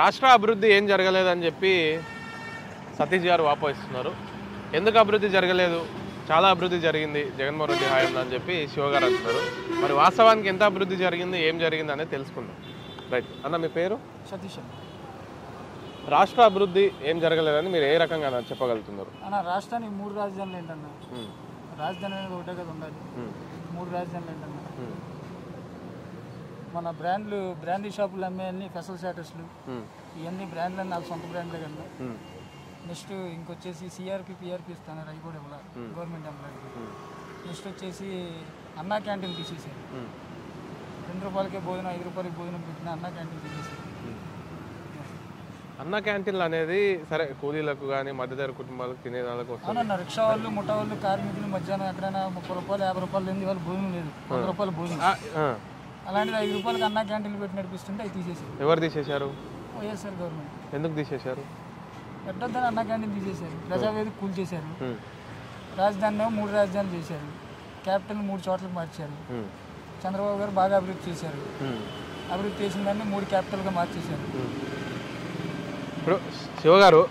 రాష్ట్ర అభివృద్ధి ఏం జరగలేదని చెప్పి సతీష్ గారు వాపోయిస్తున్నారు. ఎందుకు అభివృద్ధి జరగలేదు, చాలా అభివృద్ధి జరిగింది జగన్మోహన్ రెడ్డి హయాంలో అని చెప్పి శివ గారు అంటున్నారు. మరి వాస్తవానికి ఎంత అభివృద్ధి జరిగింది, ఏం జరిగింది అనేది తెలుసుకుందాం. రైట్ అన్న, మీ పేరు? సతీష్. రాష్ట్ర అభివృద్ధి ఏం జరగలేదని మీరు ఏ రకంగా చెప్పగలుగుతున్నారు? అన్న, రాష్ట్రానికి 3 రాజధానులు ఏంటన్నా? రాజధాని అనేది ఒకటే కదా ఉండాలి. 3 రాజధానులు ఏంటన్నా? మన బ్రాండీ షాపులు అమ్మే అన్ని స్పెషల్ స్టేటస్లు, ఇవన్నీ బ్రాండ్లు అన్నీ నాకు సొంత బ్రాండ్లే కదా. నెక్స్ట్ ఇంకొచ్చేసి సిఆర్పి పిఆర్పి ఇస్తాను, అవి కూడా ఇవ్వాలి గవర్నమెంట్ ఎంప్లాయీకి. నెక్స్ట్ వచ్చేసి అన్నా క్యాంటీన్ తీసేసారు. 2 రూపాయలకే భోజనం, 5 రూపాయలకి భోజనం పెట్టిన అన్నా క్యాంటీన్ తీసేసారు. అన్న క్యాంటీన్లు అనేది సరే కూలీలకు కానీ మధ్యతరగతి కుటుంబాలకు తినేదానికి వస్తుంది. అవునన్న, రిక్షా వాళ్ళు, ముఠా వాళ్ళు, కార్మికులు మధ్యాహ్నం ఎక్కడైనా 30 రూపాయలు 50 రూపాయలు లేని వాళ్ళు భోజనం లేదు, 100 రూపాయలు భోజనం. అలాంటిది 5 రూపాయలకి అన్నా క్యాంటీన్లు పెట్టి నడిపిస్తుంటే అవి తీసేసారు. ఎవరు తీసేశారు? వైఎస్ఆర్ గవర్నమెంట్. ఎందుకు తీసేశారు? పెట్టొద్దని అన్నా క్యాంటీన్ తీసేశారు. ప్రజావేదిక కూల్ చేశారు. రాజధానిలో 3 రాజధానులు చేశారు. క్యాపిటల్ 3 చోట్లకు మార్చారు. చంద్రబాబు గారు బాగా అభివృద్ధి చేశారు. అభివృద్ధి చేసిన దాన్ని 3 క్యాపిటల్గా మార్చేశారు. ఇప్పుడు శివ గారు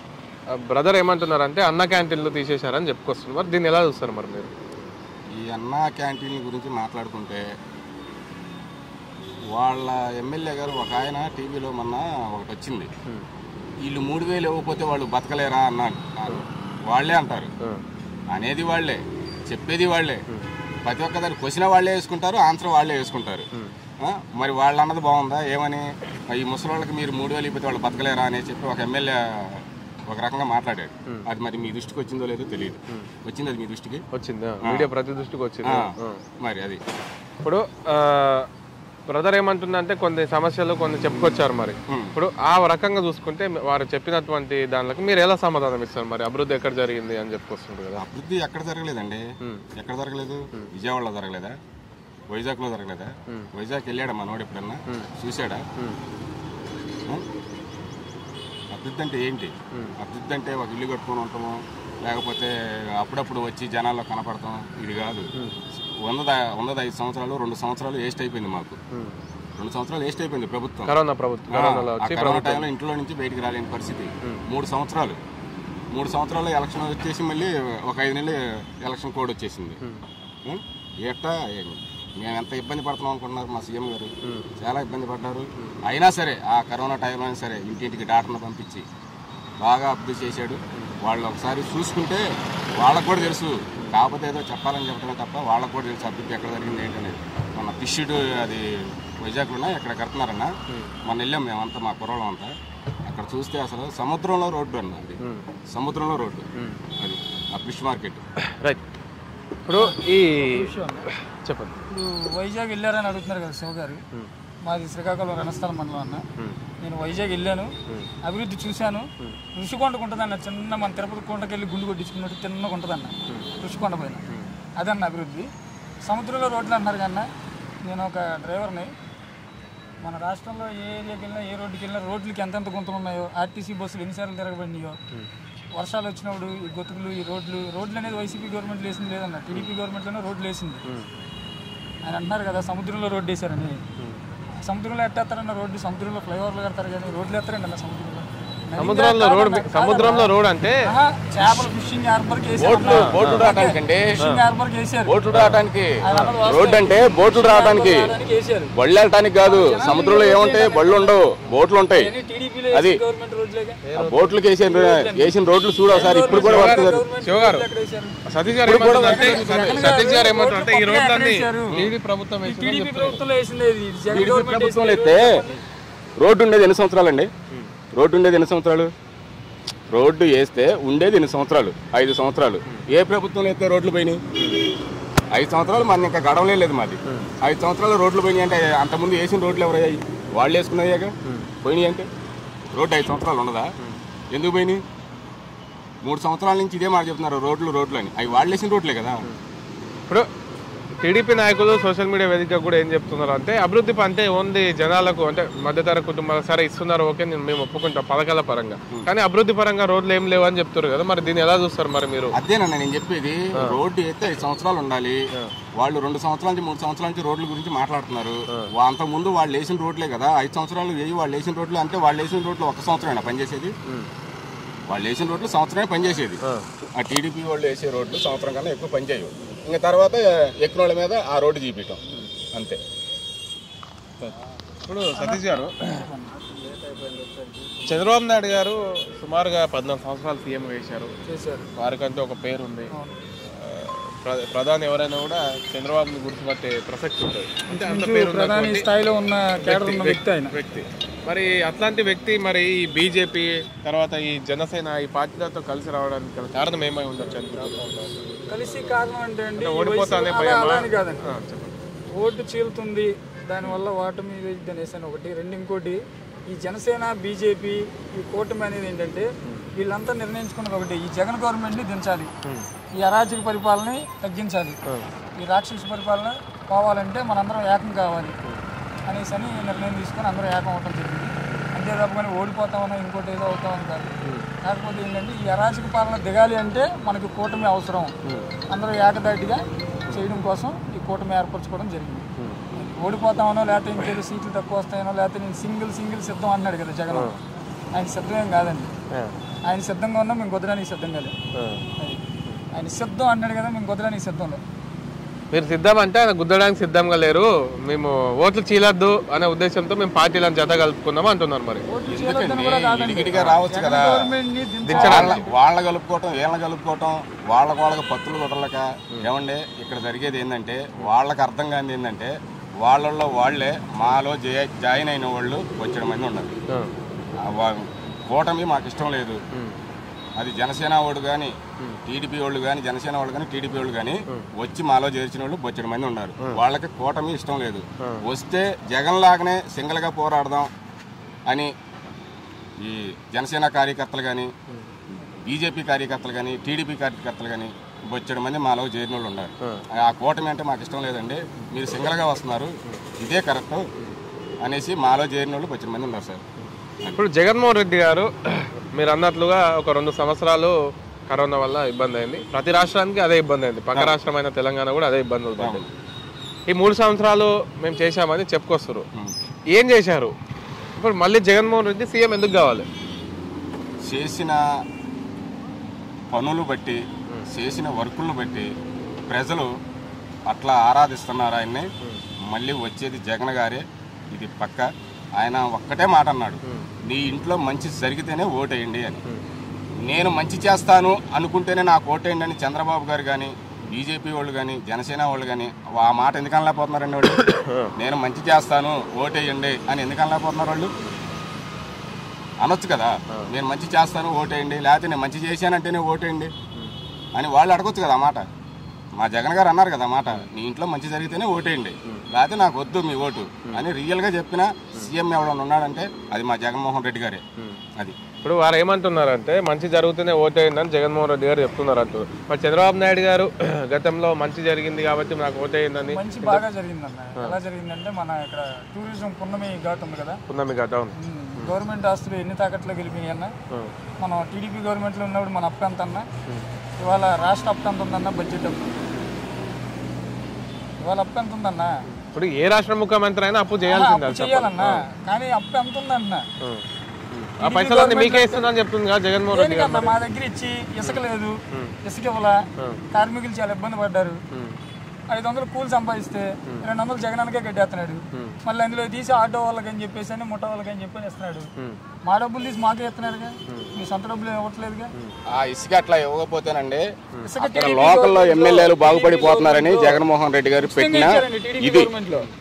బ్రదర్ ఏమంటున్నారంటే అన్న క్యాంటీన్లు తీసేశారని చెప్పుకొస్తున్నారు. మరి దీన్ని ఎలా చూస్తారు మరి మీరు? ఈ అన్న క్యాంటీన్ల గురించి మాట్లాడుకుంటే వాళ్ళ ఎమ్మెల్యే గారు ఒక ఆయన టీవీలో మొన్న ఒకటి వచ్చింది, వీళ్ళు 3000 ఇవ్వకపోతే వాళ్ళు బతకలేరా అన్నాడు. వాళ్ళే అంటారు, అనేది వాళ్ళే, చెప్పేది వాళ్ళే, ప్రతి ఒక్కదాన్ని క్వశ్చన్ వాళ్ళే వేసుకుంటారు, ఆన్సర్ వాళ్ళే వేసుకుంటారు. మరి వాళ్ళు అన్నది బాగుందా? ఏమని ఈ ముసలి వాళ్ళకి మీరు 3000 ఇవ్వకపోతే వాళ్ళు బతకలేరా అని చెప్పి ఒక ఎమ్మెల్యే ఒక రకంగా మాట్లాడాడు. అది మరి మీ దృష్టికి వచ్చిందో లేదో తెలియదు. వచ్చింది అది మీ దృష్టికి? వచ్చింది, మీడియా ప్రతి దృష్టికి వచ్చింది. మరి అది ఇప్పుడు బ్రదర్ ఏమంటుందంటే కొన్ని సమస్యలు కొన్ని చెప్పుకొచ్చారు. మరి ఇప్పుడు ఆ రకంగా చూసుకుంటే వారు చెప్పినటువంటి దానికి మీరు ఎలా సమాధానం ఇస్తారు? మరి అభివృద్ధి ఎక్కడ జరిగింది అని చెప్పుకొస్తుంది కదా. అభివృద్ధి ఎక్కడ జరగలేదండి. ఎక్కడ జరగలేదు? విజయవాడలో జరగలేదా? వైజాగ్లో జరగలేదా? వైజాగ్ వెళ్ళాడా మనోడు ఎప్పుడన్నా? చూశాడా? అభివృద్ధి అంటే ఏంటి? అభివృద్ధి అంటే ఒక ఇల్లు కట్టుకొని ఉంటాము, లేకపోతే అప్పుడప్పుడు వచ్చి జనాల్లో కనపడతాం, ఇది కాదు. ఉన్నది 5 సంవత్సరాలు, 2 సంవత్సరాలు వేస్ట్ అయిపోయింది. మాకు 2 సంవత్సరాలు వేస్ట్ అయిపోయింది ప్రభుత్వం. కరోనా టైంలో ఇంట్లో నుంచి బయటికి రాలేని పరిస్థితి. 3 సంవత్సరాలు ఎలక్షన్ వచ్చేసి మళ్ళీ ఒక 5 నెలలు ఎలక్షన్ కోడ్ వచ్చేసింది. ఎట్టా మేము ఎంత ఇబ్బంది పడుతున్నాం అనుకుంటున్నారు మా సీఎం గారు? చాలా ఇబ్బంది పడ్డారు. అయినా సరే ఆ కరోనా టైంలో అయినా సరే ఇంటింటికి డాక్టర్ని పంపించి బాగా అభివృద్ధి చేశాడు. వాళ్ళు ఒకసారి చూసుకుంటే వాళ్ళకు కూడా తెలుసు, కాకపోతే ఏదో చెప్పాలని చెప్పడమే తప్ప వాళ్ళకు కూడా తెలుసు అభివృద్ధి ఎక్కడ జరిగింది ఏంటనేది. మన ఫిష్డ్ అది వైజాగ్లోనే ఎక్కడ కడుతున్నారన్నా, మన వెళ్ళాం మేమంతా, మా కుర్రోళ్ళం అంతా. అక్కడ చూస్తే అసలు సముద్రంలో రోడ్డు అన్న, అది సముద్రంలో రోడ్డు, అది ఆ ఫిష్ మార్కెట్. రైట్. ఇప్పుడు ఈ చెప్పండి, ఇప్పుడు వైజాగ్ వెళ్ళారని అడుగుతున్నారు కదా శివ గారు. మాది శ్రీకాకుళం రణస్థలం మండలం అన్న. నేను వైజాగ్ వెళ్ళాను, అభివృద్ధి చూశాను. ఋషికొండకు ఉంటుందన్న, చిన్న మన తిరుపతి కొండకి వెళ్ళి గుండు కొట్టించుకున్నట్టు చిన్నగా ఉంటుందన్న ఋషికొండ పైన. అదన్న అభివృద్ధి. సముద్రంలో రోడ్లు అన్నారు కన్నా, నేను ఒక డ్రైవర్ని. మన రాష్ట్రంలో ఏ ఏరియాకి వెళ్ళినా, ఏ రోడ్డుకి వెళ్ళినా రోడ్లకి ఎంతెంత గుంతలు ఉన్నాయో, ఆర్టీసీ బస్సులు ఎన్నిసార్లు తిరగబడినాయో, వర్షాలు వచ్చినప్పుడు ఈ గొతుకులు, ఈ రోడ్లు అనేది వైసీపీ గవర్నమెంట్ వేసింది లేదన్న, టీడీపీ గవర్నమెంట్లోనే రోడ్లు వేసింది. ఆయన అంటున్నారు కదా సముద్రంలో రోడ్డు వేశారని. సముద్రంలో ఎట్టేస్తారన్న రోడ్డు? సముద్రంలో ఫ్లైఓవర్లు కడతారు కానీ రోడ్లు ఎత్తారండి అన్న సముద్రంలో. సముద్రంలో రోడ్ అంటే చేపల ఫిషింగ్ హార్బర్కి బోట్లు రావడానికి, బోట్లు రావడానికి రోడ్డు అంటే బోట్లు రావడానికి, బళ్ళు వెళ్ళటానికి కాదు. సముద్రంలో ఏముంటాయి? బళ్ళు ఉండవు, బోట్లు ఉంటాయి. అది బోట్లకి వేసిన రోడ్లు చూడ ఒకసారి. ఇప్పుడు కూడా సతీష్ గారు ఏమంటారంటే ఈ రోడ్లన్నీ ప్రభుత్వం అయితే రోడ్డు ఉండేది ఎన్ని సంవత్సరాలండి? రోడ్డు ఉండేది ఎన్ని సంవత్సరాలు? రోడ్డు వేస్తే ఉండేది ఎన్ని సంవత్సరాలు? 5 సంవత్సరాలు. ఏ ప్రభుత్వంలో అయితే రోడ్లు పోయినాయి? 5 సంవత్సరాలు మన ఇంకా గడవలే లేదు మాది. 5 సంవత్సరాలు రోడ్లు పోయినాయి అంటే అంతకుముందు వేసిన రోడ్లు ఎవరయ్యాయి? వాళ్ళు వేసుకున్నాయాక పోయినాయి. అంటే రోడ్డు 5 సంవత్సరాలు ఉండదా? ఎందుకు పోయినాయి? 3 సంవత్సరాల నుంచి ఇదే మాట చెప్తున్నారు, రోడ్లు అని. అవి వాళ్ళు వేసిన రోడ్లే కదా. ఇప్పుడు టీడీపీ నాయకులు సోషల్ మీడియా వేదిక కూడా ఏం చెప్తున్నారు అంటే అభివృద్ధి అంటే ఓన్లీ జనాలకు అంటే మధ్యతర కుటుంబాలకు సరే ఇస్తున్నారు, ఓకే మేము ఒప్పుకుంటాం పథకాల పరంగా, కానీ అభివృద్ధి పరంగా రోడ్లు ఏం లేవు అని చెప్తారు కదా, మరి దీన్ని ఎలా చూస్తారు మరి మీరు? అదేనన్నా నేను చెప్పేది, రోడ్డు అయితే 5 సంవత్సరాలు ఉండాలి. వాళ్ళు 2 సంవత్సరాల నుంచి 3 సంవత్సరాల నుంచి రోడ్ల గురించి మాట్లాడుతున్నారు. అంతకుముందు వాళ్ళు వేసిన రోడ్లే కదా, 5 సంవత్సరాలు వేయి వాళ్ళు వేసిన రోడ్లు అంటే వాళ్ళు వేసిన రోడ్లు 1 సంవత్సరమేనా పనిచేసేది? వాళ్ళు వేసిన రోడ్లు సంవత్సరమే పనిచేసేది. ఆ టీడీపీ వాళ్ళు వేసే రోడ్లు సంవత్సరం కన్నా ఎక్కువ పనిచేయవు. ఇంకా తర్వాత ఎక్కిన వాళ్ళ మీద ఆ రోడ్డు చూపించడం అంతే. ఇప్పుడు సతీష్ గారు, చంద్రబాబు నాయుడు గారు సుమారుగా 14 సంవత్సరాలు సీఎం చేశారు, వారికంటూ ఒక పేరు ఉంది. ప్రధాని ఎవరైనా కూడా చంద్రబాబుని గుర్తుపట్టే ప్రసక్తి ఉంటుంది, అంటే అంత పేరు స్థాయిలో ఉన్న వ్యక్తి. మరి అట్లాంటి వ్యక్తి మరి ఈ బీజేపీ తర్వాత ఈ జనసేన ఈ పార్టీలతో కలిసి రావడానికి కారణం ఏమై ఉండొచ్చు? కలిసి కారణం అంటే అండి ఓడిపోతానే కాదండి, ఓటు చీలుతుంది, దానివల్ల ఓటమి అనేసి ఒకటి. రెండు, ఇంకోటి ఈ జనసేన బీజేపీ ఈ కూటమి అనేది ఏంటంటే వీళ్ళంతా నిర్ణయించుకున్నది ఒకటి, ఈ జగన్ గవర్నమెంట్ని దించాలి, ఈ అరాచక పరిపాలన తగ్గించాలి, ఈ రాక్షస పరిపాలన పోవాలంటే మనందరం ఏకం కావాలి అనేసి అని నిర్ణయం తీసుకొని అందరూ ఏకం అవటం జరిగింది. అంతే తప్పని ఓడిపోతామనో ఇంకోటి ఏదో అవుతామని కాదు. కాకపోతే ఏంటంటే ఈ అరాచక పాలన దిగాలి అంటే మనకి కూటమి అవసరం, అందరూ ఏకదాటిగా చేయడం కోసం ఈ కూటమి ఏర్పరచుకోవడం జరిగింది. ఓడిపోతామనో లేకపోతే ఇంకేదో సీట్లు తక్కువ వస్తాయనో లేకపోతే నేను సింగిల్ సిద్ధం అన్నాడు కదా జగన్, ఆయన సిద్ధమేం కాదండి. ఆయన సిద్ధంగా ఉన్నా మేము కుదరడానికి సిద్ధంగా లేదు. ఆయన సిద్ధం అన్నాడు కదా, మేము కుదరడానికి సిద్ధం లేదు. మీరు సిద్ధం అంటే ఆయన గుద్దడానికి సిద్ధంగా లేరు, మేము ఓట్లు చీలద్దు అనే ఉద్దేశంతో మేము పార్టీలను జత కలుపుకుందాం అంటున్నారు. మరి ఇడిగిడిగా రావచ్చు కదా, వాళ్ళ కలుపుకోవటం వీళ్ళ కలుపుకోవటం, వాళ్ళకి పత్తులు కుదరలేక. ఏమండి ఇక్కడ జరిగేది ఏంటంటే వాళ్ళకి అర్థం కానిది ఏంటంటే వాళ్ళల్లో వాళ్ళే మాలో జాయిన్ అయిన వాళ్ళు వచ్చే మంది ఉన్నారు. కూటమి మాకు ఇష్టం లేదు, అది జనసేన వాడు కానీ టీడీపీ వాళ్ళు కానీ జనసేన వాళ్ళు కానీ టీడీపీ వాళ్ళు కానీ వచ్చి మాలో చేర్చిన వాళ్ళు బొచ్చడి మంది ఉన్నారు. వాళ్ళకి కూటమి ఇష్టం లేదు. వస్తే జగన్ లాగానే సింగిల్గా పోరాడదాం అని ఈ జనసేన కార్యకర్తలు కానీ బీజేపీ కార్యకర్తలు కానీ టీడీపీ కార్యకర్తలు కానీ బొచ్చడి మంది మాలో చేరిన వాళ్ళు ఉన్నారు. ఆ కూటమి అంటే మాకు ఇష్టం లేదండి, మీరు సింగిల్గా వస్తున్నారు, ఇదే కరెక్ట్ అనేసి మాలో చేరిన వాళ్ళు బొచ్చడి మంది ఉన్నారు సార్. ఇప్పుడు జగన్మోహన్ రెడ్డి గారు మీరు అన్నట్లుగా ఒక 2 సంవత్సరాలు కరోనా వల్ల ఇబ్బంది అయింది, ప్రతి రాష్ట్రానికి అదే ఇబ్బంది అయింది, పక్క రాష్ట్రమైన తెలంగాణ కూడా అదే ఇబ్బందులు పడింది. ఈ 3 సంవత్సరాలు మేము చేశామని చెప్పుకొస్తారు, ఏం చేశారు? ఇప్పుడు మళ్ళీ జగన్మోహన్ రెడ్డి సీఎం ఎందుకు కావాలి? చేసిన పనులు బట్టి చేసిన వర్కులను బట్టి ప్రజలు అట్లా ఆరాధిస్తున్నారు ఆయన్ని. మళ్ళీ వచ్చేది జగన్ గారే, ఇది పక్క. ఆయన ఒక్కటే మాట అన్నాడు, నీ ఇంట్లో మంచి జరిగితేనే ఓటేయండి అని. నేను మంచి చేస్తాను అనుకుంటేనే నాకు ఓటేయండి అని చంద్రబాబు గారు కానీ బీజేపీ వాళ్ళు కానీ జనసేన వాళ్ళు కానీ ఆ మాట ఎందుకు అనలేకపోతున్నారండి వాళ్ళు? నేను మంచి చేస్తాను ఓటేయండి అని ఎందుకు అనలేకపోతున్నారు వాళ్ళు? అనొచ్చు కదా, నేను మంచి చేస్తాను ఓటేయండి, లేకపోతే నేను మంచి చేశానంటేనే ఓటేయండి అని వాళ్ళు అడగొచ్చు కదా. ఆ మాట మా జగన్ గారు అన్నారు కదా మాట, నీ ఇంట్లో మంచి జరిగితేనే ఓటేయండి, లేకపోతే నాకు వద్దు మీ ఓటు అని రియల్గా చెప్పిన సీఎం ఎవడన్నా ఉన్నాడంటే అది మా జగన్మోహన్ రెడ్డి గారే. అది ఇప్పుడు వారు ఏమంటున్నారంటే మంచి జరుగుతూనే ఓటేయండి అని జగన్మోహన్ రెడ్డి గారు చెప్తున్నారు అంటారు. మరి చంద్రబాబు నాయుడు గారు గతంలో మంచి జరిగింది కాబట్టి నాకు ఓటేయండి. మంచి బాగా జరిగిందన్న. ఎలా జరిగిందంటే మన ఇక్కడ టూరిజం పున్నమి ఘాట్ ఉంది కదా, పున్నమి ఘాట్, అవును, గవర్నమెంట్ ఆస్తులు ఎన్ని తాకట్లో గెలిపినాయి అన్న. మనం టీడీపీ గవర్నమెంట్లో ఉన్నప్పుడు మన అప్పు ఎంత అన్న, ఇవాళ రాష్ట్ర అప్పు ఎంత ఉందన్న, బడ్జెట్ అప్పు ఇవాళ అప్పు ఎంత ఉందన్న. ఇప్పుడు ఏ రాష్ట్ర ముఖ్యమంత్రి అయినా అప్పు చేయాలన్నా, కానీ అప్పు ఎంత ఉందన్న. ఆ పైసలు మీకే ఇస్తుందని చెప్తుంది కదా జగన్మోహన్ రెడ్డి గారు. మా దగ్గర ఇచ్చి ఇసుక లేదు, ఇసుక ఇవ్వాల, కార్మికులు చాలా ఇబ్బంది పడ్డారు. 500 కూలి సంపాదిస్తే 200 జగనానికే కట్టేస్తున్నాడు. మళ్ళీ అందులో తీసి ఆటో వాళ్ళకి అని చెప్పేసి అని ముఠా వాళ్ళకి అని చెప్పి ఇస్తున్నాడు. మా డబ్బులు తీసి మాకే ఇస్తున్నారుగా, మీ సొంత డబ్బులు ఇవ్వట్లేదుగా. ఆ ఇసుక అట్లా ఇవ్వకపోతేనండి లోకల్లో ఎమ్మెల్యేలు బాగుపడిపోతున్నారని జగన్మోహన్ రెడ్డి గారు పెట్టిన ఇది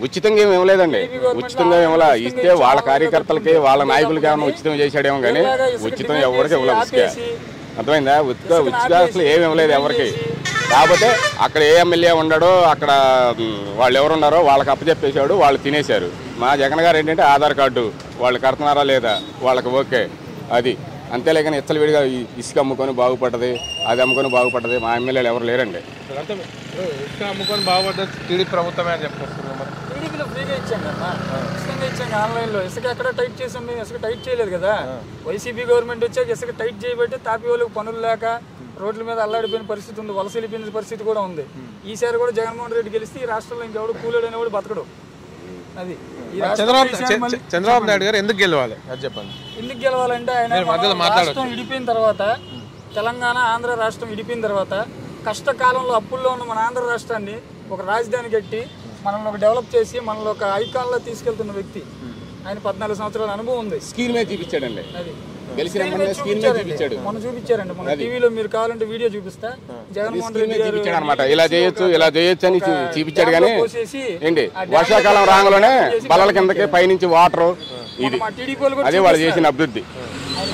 ఉచితంగా ఏమి ఇవ్వలేదండి. ఉచితంగా ఇవ్వలా, ఇస్తే వాళ్ళ కార్యకర్తలకి వాళ్ళ నాయకులకి ఏమైనా ఉచితం చేశాడేమో కానీ ఉచితం ఎవరికి ఇవ్వలేదు. ఇసుక అర్థమైందా? ఉచిత అసలు ఏమి ఇవ్వలేదు ఎవరికి. కాకపోతే అక్కడ ఏ ఎమ్మెల్యే ఉన్నాడో అక్కడ వాళ్ళు ఎవరున్నారో వాళ్ళకి అప్పచెప్పేశాడు, వాళ్ళు తినేశారు. మా జగన్ గారు ఏంటంటే ఆధార్ కార్డు వాళ్ళు కడుతున్నారా లేదా వాళ్ళకి ఓకే, అది అంతేలేకని విడిగా ఇసుక అమ్ముకొని బాగుపడ్డది, అది అమ్ముకొని బాగుపడ్డది మా ఎమ్మెల్యేలు ఎవరు లేరండి. అంటే ఇసుక అమ్ముకొని బాగుపడ్డది టీడీపీ ప్రభుత్వమే అని చెప్పుకొస్తుంది. మరి టీడీపీలో ఫ్రీగా ఇచ్చాం కదా, ఇసుకంగా ఇచ్చాం ఆన్లైన్లో. ఇసుక ఎక్కడ టైట్ చేసాం మేము? ఇసుక టైట్ చేయలేదు కదా. వైసీపీ గవర్నమెంట్ వచ్చాక ఇసుక టైట్ చేయబట్టి తాపి వాళ్ళకి పనులు లేక రోడ్ల మీద అల్లాడిపోయిన పరిస్థితి ఉంది, వలస వెళ్ళిపోయిన పరిస్థితి కూడా ఉంది. ఈసారి కూడా జగన్మోహన్ రెడ్డి గెలిస్తే ఈ రాష్ట్రంలో ఇంకెవడు కూలేడు అనేవాడు బతకడు. అది చంద్రబాబు నాయుడు గారు ఎందుకు గెలవాలి అది చెప్పండి. ఎందుకు గెలవాలంటే ఆయన రాష్ట్రం విడిపోయిన తర్వాత, తెలంగాణ ఆంధ్ర రాష్ట్రం విడిపోయిన తర్వాత కష్టకాలంలో అప్పుల్లో ఉన్న మన ఆంధ్ర రాష్ట్రాన్ని ఒక రాజధాని కట్టి మనల్ని ఒక డెవలప్ చేసి మనల్ని ఒక ఐకాన్లో తీసుకెళ్తున్న వ్యక్తి. ఆయన 14 సంవత్సరాల అనుభవం ఉంది. స్కీమ్ మీద చూపించాడండి, అది మొన్న చూపించారండి. మన టీవీలో మీరు కావాలంటే వీడియో చూపిస్తా. జగన్మోహన్ రెడ్డి గారు అనమాట ఇలా చేయొచ్చు అని చూపించాడు. కానీ ఏంటి వర్షాకాలం రాగానే బల్లల కిందకి పైనుంచి వాటర్, ఇది అదే వాళ్ళు చేసిన అభివృద్ధి.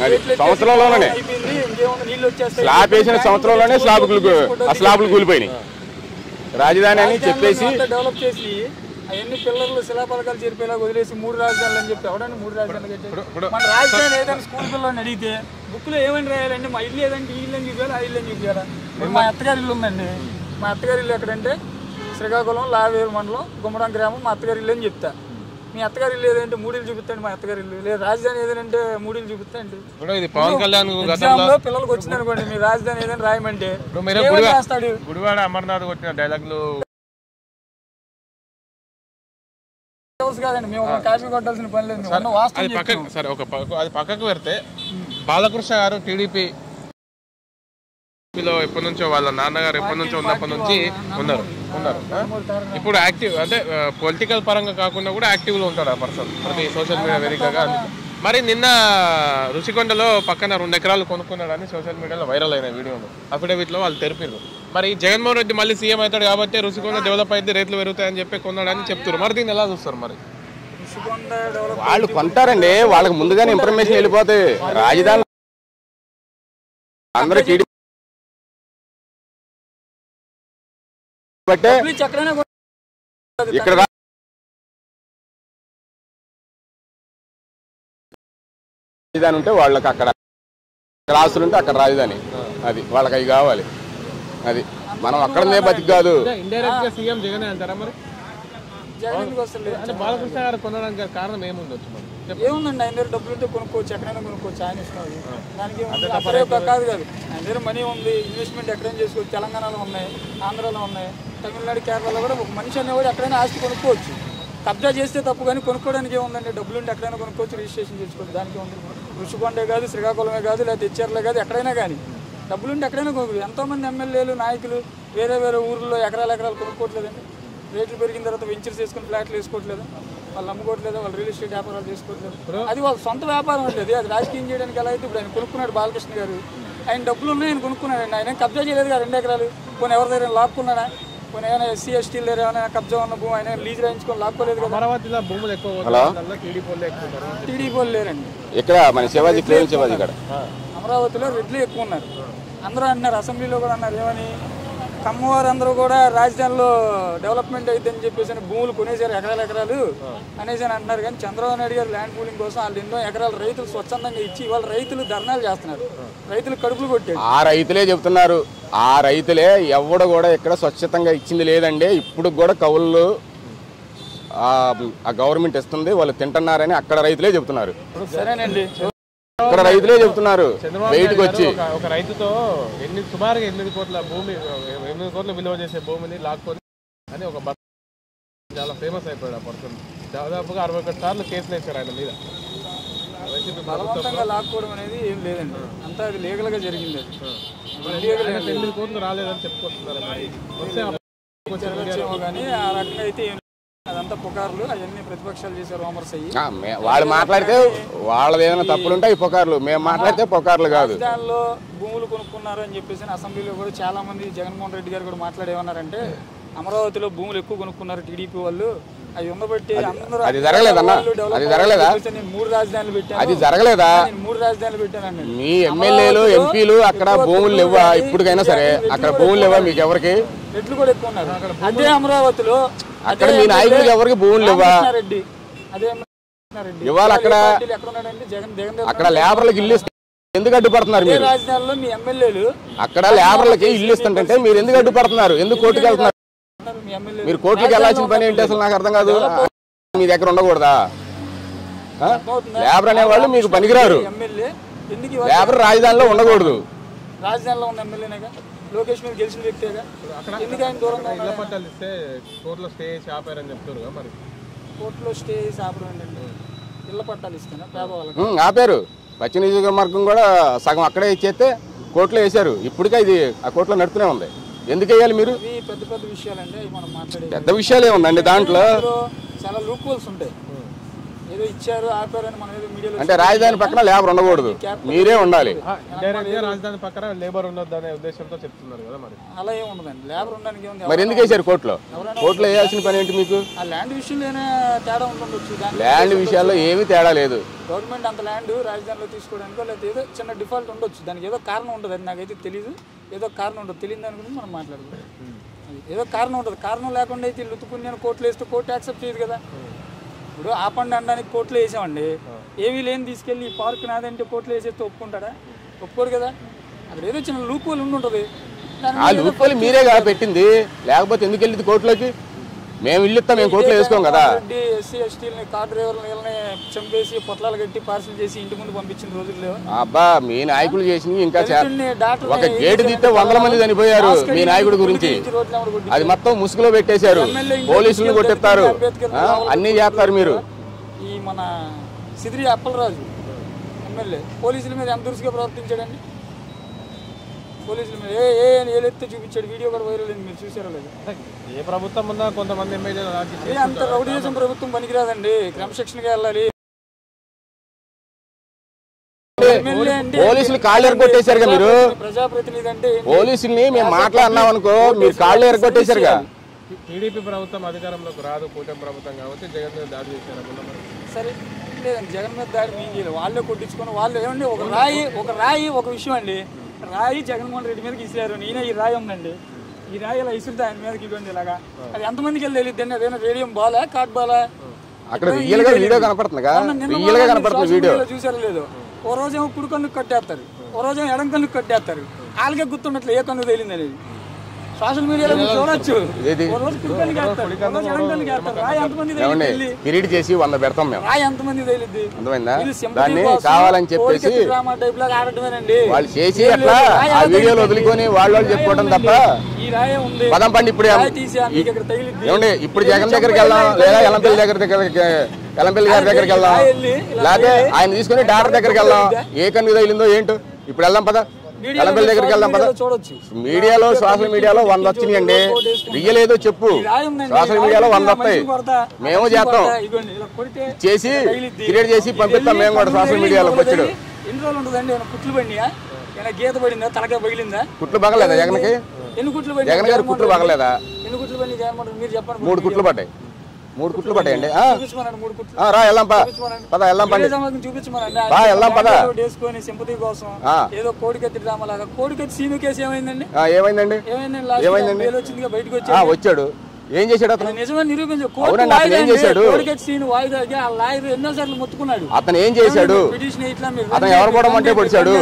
అది సంవత్సరంలోనే స్లాబ్ వేసిన సంవత్సరంలోనే స్లాబులు కూలిపోయినాయి. రాజధాని అని చెప్పేసి డెవలప్ చేసి అవన్నీ పిల్లలు శిలాపథకాలు చేరిపోయేలా వదిలేసి 3 రాజధానులు అని చెప్పి ఎవడండి 3 రాజధానులు కట్టారు? మన రాజధాని ఏదైనా స్కూల్ పిల్లల్ని అడిగితే బుక్లో ఏమని రాయాలండి? మా ఇల్లు ఏదంటే ఈ ఇల్లు అని చూపించాలి, ఆ ఇల్లు అని చూపించాలా? మా అత్తగారి ఇల్లు ఉందండి. మా అత్తగారి ఇల్లు ఎక్కడంటే శ్రీకాకుళం లావేరు మండలం గుమ్మడం గ్రామం మా అత్తగారి ఇల్లు అని చెప్తా. మీ అత్తగారి ఇల్లు ఏదంటే 3 ఇల్లు చూపిస్తాండి. మా అత్తగారి ఇల్లు లేదు. రాజధాని ఏదంటే 3 ఇల్లు చూపిస్తాండి. పవన్ కళ్యాణ్ పిల్లలకు వచ్చింది అనుకోండి, మీ రాజధాని ఏదైనా రాయమంటే రాస్తాడు. గుడివాడ అమర్నాథ్ కొట్టిన డైలాగులు కాదండి, మేము కాపీ కొట్టాల్సిన పని లేదు. సరే అది పక్కకు పెడితే బాలకృష్ణ గారు టీడీపీలో ఎప్పటి నుంచో వాళ్ళ నాన్నగారు ఎప్పటి నుంచో ఉన్నప్పటి నుంచి ఉన్నారు. ఇప్పుడు యాక్టివ్ అంటే పొలిటికల్ పరంగా కాకుండా కూడా యాక్టివ్లో ఉంటాడు ఆ పర్సన్ ప్రతి సోషల్ మీడియా వేదికగా. మరి నిన్న రుషికొండలో పక్కన 2 ఎకరాలు కొనుక్కున్నాడని సోషల్ మీడియాలో వైరల్ అయిన వీడియోలు అఫిడవిట్లో వాళ్ళు తెలిపారు. మరి జగన్మోహన్ రెడ్డి మళ్ళీ సీఎం అవుతాడు కాబట్టి రుషికొండ డెవలప్ అయితే రేట్లు పెరుగుతాయని చెప్పి కొన్నాడని చెప్తారు. మరి దీన్ని ఎలా చూస్తారు? మరి వాళ్ళు కొంటారండి, వాళ్ళకి ముందుగానే ఇన్ఫర్మేషన్ వెళ్ళిపోతాయి. రాజధాని అందరూ ఇక్కడ రాజధాని ఉంటే వాళ్ళకి అక్కడ ఆస్తులు ఉంటే అక్కడ రాజధాని, అది వాళ్ళకి అవి కావాలి. అది మనం అక్కడనే బతికి కాదు. ఇండైరెక్ట్ గా సీఎం జగనే అంటారా? మరి బాలకృష్ణ గారు కొనడానికి కారణం ఏముండొచ్చు? ఏముందండి, ఆయన దగ్గర డబ్బులు ఉంటే కొనుక్కోవచ్చు, ఎక్కడైనా కొనుక్కోవచ్చు. ఆయన ఇష్టం. దానికి కాదు ఆయన దగ్గర మనీ ఉంది, ఇన్వెస్ట్మెంట్ ఎక్కడైనా చేసుకోవచ్చు. తెలంగాణలో ఉన్నాయి, ఆంధ్రాలో ఉన్నాయి, తమిళనాడు, కేరళలో కూడా ఒక మనిషి అనేవాడు ఎక్కడైనా ఆస్తి కొనుక్కోవచ్చు. కబ్జా చేస్తే తప్పు, కానీ కొనుక్కోవడానికి ఏముందండి? డబ్బులు ఉంటే ఎక్కడైనా కొనుక్కోవచ్చు, రిజిస్ట్రేషన్ చేసుకోవచ్చు. దానికి ఉంది. రుషికొండే కాదు, శ్రీకాకుళమే కాదు, లేకపోతే హెచ్ఆర్లే కాదు, ఎక్కడైనా కానీ డబ్బులుంటే ఎక్కడైనా కొనుక్కోవచ్చు. ఎంతోమంది ఎమ్మెల్యేలు, నాయకులు వేరే ఊర్లో ఎకరాలు కొనుక్కోవట్లేదండి. రేట్లు పెరిగిన తర్వాత వెంచర్స్ చేసుకుని ఫ్లాట్లు వేసుకోవట్లేదు, వాళ్ళు అమ్ముకోవట్లేదు, వాళ్ళు రియల్ ఎస్టేట్ వ్యాపారాలు చేసుకోవట్లేదు. అది వాళ్ళ సొంత వ్యాపారం ఉంటుంది. అది రాజకీయం చేయడానికి ఎలా అయితే ఇప్పుడు ఆయన కొనుక్కున్నాడు బాలకృష్ణ గారు. ఆయన డబ్బులు ఉన్నాయి, ఆయన కొనుక్కున్నాడండి. ఆయన కబ్జా చేయలేదు కదా 2 ఎకరాలు. కొన్ని ఎవరి దగ్గర లాక్కున్నాడా? కొన్ని ఏమైనా ఎస్సీ ఎస్టీల దగ్గర ఏమైనా కబ్జా ఉన్న భూమి ఆయన లీజ్ రాయించుకొని లాక్కోలేదు కదా. అమరావతిలో భూములు ఎక్కువ, టీడీపీ లేరండి. ఇక్కడ మన శివాజీ అమరావతిలో రెడ్లు ఎక్కువ ఉన్నారు. అందరూ అన్నారు, అసెంబ్లీలో కూడా అన్నారు. ఏమని? కమ్మవారు అందరూ కూడా రాజధానిలో డెవలప్మెంట్ అవుతుందని చెప్పేసి భూములు కొనేసారు ఎకరాలు అనేసి అని అంటున్నారు. కానీ చంద్రబాబు నాయుడు గారు ల్యాండ్ పూలింగ్ కోసం వాళ్ళు ఎన్నో ఎకరాలు రైతులు స్వచ్ఛందంగా ఇచ్చి ఇవాళ రైతులు ధర్నాలు చేస్తున్నారు. రైతులు కడుపులు కొట్టారు. ఆ రైతులే చెప్తున్నారు, ఆ రైతులే ఎవడు కూడా ఇక్కడ స్వచ్ఛతంగా ఇచ్చింది లేదండి. ఇప్పుడు కూడా కౌళ్ళు ఆ గవర్నమెంట్ ఇస్తుంది, వాళ్ళు తింటున్నారని అక్కడ రైతులే చెప్తున్నారు. సరేనండి, ఇక్కడ రైతులే చెప్తున్నారు బయటకు వచ్చి. ఒక రైతుతో సుమారుగా 8 కోట్ల భూమి, 8 కోట్ల విలువ చేసే భూమిని లాక్కొని అని ఒక చాలా ఫేమస్ అయిపోయాడు ఆ పర్సన్. దాదాపుగా 61 సార్లు కేసులు వేశారు ఆయన మీద. బలవంతంగా లాక్కోవడం అనేది ఏం లేదండి, అంతా అది లీగల్ గా జరిగింది. 8 కోట్లు రాలేదని చెప్పుకొస్తున్నారు. కానీ ఆ రకంగా అయితే అదంతా పుకార్లు, అవన్నీ ప్రతిపక్షాలు చేసే రూమర్స్ అయ్యి. వాళ్ళు మాట్లాడితే వాళ్ళది ఏదైనా తప్పులుంటే అవి పుకార్లు, మేము మాట్లాడితే పుకార్లు కాదు. రాజధానిలో భూములు కొనుక్కున్నారు అని చెప్పేసి అసెంబ్లీలో కూడా చాలా మంది జగన్మోహన్ రెడ్డి గారు కూడా మాట్లాడేమన్నారంటే అమరావతిలో భూములు ఎక్కువ కొనుక్కున్నారు టీడీపీ వాళ్ళు, అవి ఉండబట్టి అందరూ. అది జరగలేదన్నా, అది జరగలేదా? 3 రాజధానులు పెట్టాను, అది జరగలేదా? 3 రాజధానులు పెట్టానండి. మీ ఎమ్మెల్యేలు, ఎంపీలు అక్కడ భూములు లేవా? ఇప్పటికైనా సరే అక్కడ భూములు లేవా మీకు ఎవరికి? రెడ్లు కూడా ఎక్కువ ఉన్నారు. అదే అమరావతిలో అక్కడ మీ నాయకులకు ఎవరికి భూములు లేవా? ఇవాళ అక్కడ లేబర్లకు ఇల్లు ఎందుకు అడ్డుపడుతున్నారు మీరు? రాజధానిలో మీ ఎమ్మెల్యేలు అక్కడ లేబర్లకి ఇల్లు ఇస్తుంటే మీరు ఎందుకు అడ్డుపడుతున్నారు? ఎందుకు కోర్టుకు వెళ్తున్నారు? మీ ఎమ్మెల్యే మీరు కోర్టుకి వెళ్ళాల్సిన పని ఏంటి అసలు? నాకు అర్థం కాదు. మీ దగ్గర ఉండకూడదా? లేబర్ అనేవాళ్ళు మీకు పనికిరారు. ఎమ్మెల్యే ఎందుకు లేబర్ రాజధానిలో ఉండకూడదు. రాజధానిలో ఉన్న ఎమ్మెల్యేనేగా, లోకేష్ మీద గెలిచిన వ్యక్తిగా, ఎందుకు ఆయన దూరంగా ఇళ్ల పట్టాలు ఇస్తే కోర్టులో స్టే చేసి ఆపారని చెప్తారు మరి. కోర్టులో స్టే చేసి ఆపడం ఏంటంటే ఇళ్ల పట్టాలు ఇస్తానా పేదవాళ్ళకి? ఆపారు. పశ్చిమ నియోజకవర్గం కూడా సగం అక్కడే ఇచ్చేస్తే కోర్టులో వేశారు. ఇప్పటికే ఇది ఆ కోర్టులో నడుతూనే ఉంది. ఎందుకు వేయాలి మీరు? పెద్ద పెద్ద విషయాలంటే మనం మాట్లాడేది పెద్ద విషయాలే ఉందండి దాంట్లో. చాలా లూప్ హోల్స్ ఉంటాయి. ఏదో ఇచ్చారు ఆపారని మనం ఏదో మీడియాలో అంటే రాజధాని పక్కన లేబర్ ఉండకూడదు, మీరే ఉండాలి. డైరెక్ట్ గా రాజధాని పక్కన లేబర్ ఉండొద్దు అనే ఉద్దేశంతో చెప్తున్నారు కదా మరి. అలా ఏమి ఉండదండి. లేబర్ ఉండడానికి ఏముంది? మరి ఎందుకు వేశారు కోర్టులో? కోర్టులో వేయాల్సిన పని ఏంటి మీకు? ఆ ల్యాండ్ విషయంలోనే తేడా ఉండొచ్చు. ల్యాండ్ విషయాల్లో ఏమీ తేడా లేదు. గవర్నమెంట్ అంత ల్యాండ్ రాజధానిలో తీసుకోవడానికో లేకపోతే ఏదో చిన్న డిఫాల్ట్ ఉండొచ్చు. దానికి ఏదో కారణం ఉంటుంది. అది నాకైతే తెలియదు. ఏదో కారణం ఉంటుంది. తెలియదు దాని గురించి మనం మాట్లాడుకుంటాం. ఏదో కారణం ఉంటుంది. కారణం లేకుండా అయితే లుతుపుణ్యాన్ని కోర్టులో వేస్తే కోర్టు యాక్సెప్ట్ చేయదు కదా. ఇప్పుడు ఆపండి అనడానికి కోర్టులో వేసామండి. ఏవీ లేని తీసుకెళ్ళి ఈ పార్క్ నాదంటే కోర్టులో వేసేస్తే ఒప్పుకుంటాడా? ఒప్పుకోరు కదా. అక్కడ ఏదో చిన్న లూప్ హోల్ ఉంటుంది. ఆ లూప్ హోల్ మీరేగా పెట్టింది, లేకపోతే ఎందుకు వెళ్ళింది కోర్టులోకి? మేము ఇల్లు ఇస్తాం, మేము కోర్టులో వేసుకోం కదా. ఎస్సీ ఎస్టీలని కార్ డ్రైవర్లని చంపేసి పొట్లాలు కట్టి పార్సల్ చేసి ఇంటి ముందు పంపించిన రోజుల్లో అబ్బా మీ నాయకులు చేసినవి ఇంకా ఒక గేటు తీస్తే 100 మంది చనిపోయారు మీ నాయకుడి గురించి. అది మొత్తం ముసుగులో పెట్టేశారు. పోలీసులు కొట్టిస్తారు, అన్ని చేస్తారు మీరు. ఈ మన సిద్రి అప్పలరాజు ఎమ్మెల్యే పోలీసుల మీద ఎంత దురుసుగా ప్రవర్తించాడండి. పోలీసుల మీద ఏలెత్తే చూపించాడు. వీడియో కూడా వైరల్ అయింది, మీరు చూసారో లేదు? ఏ ప్రభుత్వం ఉన్నా కొంతమంది ఎమ్మెల్యేలు అంత రౌడీజం ప్రభుత్వం పనికిరాదండి. క్రమశిక్షణగా వెళ్ళాలి. పోలీసులు కాళ్ళు ఎరగొట్టేశారుగా మీరు. ప్రజాప్రతినిధి అంటే పోలీసుల్ని మేము మాట్లాడినాం అనుకో, మీరు కాళ్ళు ఎరగొట్టేశారుగా. టీడీపీ ప్రభుత్వం అధికారంలోకి రాదు, కూటమి ప్రభుత్వం కాబట్టి జగన్ మీద దాడి చేశారు. సరే లేదండి, జగన్ మీద దాడి మేము చేయలేదు. వాళ్ళే కొట్టించుకొని వాళ్ళు ఏమండి ఒక రాయి ఒక విషయం అండి. రాయి జగన్మోహన్ రెడ్డి మీదకి ఇసిరారు. నేనే ఈ రాయి ఉందండి, ఈ రాయి ఇలా ఇసురుతా ఆయన మీదకి ఇవ్వండి ఇలాగా. అది ఎంతమందికి వెళ్ళి తెలియద్దండి. అదేనా రేడియం బాలా కార్డ్ బాలా? అక్కడ రియల్ గా వీడియో కనపడుతుందిగా, రియల్ గా కనపడుతుంది వీడియో. చూసారో లేదు? ఓ రోజేమో కుడి కన్నుకు కట్టేస్తారు, ఓ రోజేమో ఎడం కన్నుకు కట్టేస్తారు. వాళ్ళకే గుర్తున్నట్లు ఏ కన్ను తేలింది అనేది సోషల్ మీడియాలో చూడొచ్చు. కిరీట్ చేసి 100 పెడతాం మేము. రాయి ఎంతమంది తేలిద్ది? దాన్ని కావాలని చెప్పేసి వాళ్ళు చేసి అట్లా ఆ వీడియోలు వదులుకొని వాళ్ళు చెప్పుకోవడం తప్ప. పదం పండి ఇప్పుడు ఏమండి, ఇప్పుడు జగన్ దగ్గరికి వెళ్దాం, లేదా ఎలంపల్లి గారి దగ్గరికి వెళ్దాం, లేకపోతే ఆయన తీసుకుని డాక్టర్ దగ్గరికి వెళ్దాం. ఏ కన్ను తగిలిందో ఏంటో ఇప్పుడు వెళ్దాం పద. ఎలంపల్లి దగ్గరికి వెళ్దాం పద. మీడియాలో సోషల్ మీడియాలో 100 వచ్చినాయండి. రియల్ ఏదో చెప్పు. సోషల్ మీడియాలో 100 వస్తాయి. మేము చేస్తాం, చేసి క్రియేట్ చేసి పంపిస్తాం మేము కూడా సోషల్ మీడియాలో. వచ్చాడు ఎన్ని రోజులు ఉంటుందండి? కుట్లు పడినాయా? గీత పడిందా? తలకాయ పగిలిందా? కుట్లు పగలేదా జగన్కి? ఎన్ని కుట్లు పడి? జగన్ గారు కుట్లు పగలేదా? ఎన్ని కుట్లు పడి జగన్మోహన్ మీరు చెప్పండి. 3 కుట్లు పడ్డాయి. 3 కుట్లు పడ్డాయండి. రా వెళ్దాం పద, వెళ్దాం పండి, వెళ్దాం పద. వేసుకొని సింపతి కోసం ఏదో కోడికత్తి డ్రామా లాగా. కోడికత్తి సీను కేసు ఏమైందండి? ఏమైందండి? వచ్చింది బయటకు వచ్చాడు. ఏం చేశాడు అతను? నిజమే నిరూపించాడు. ఏం చేశాడు? కోడికత్తి సీను వాయిదా ఆ లాయర్ ఎన్నోసార్లు మొత్తుకున్నాడు. అతను ఏం చేశాడు? పిటిషన్ ఇట్లా అతను ఎవరు కూడా అంటే పొడిచాడు.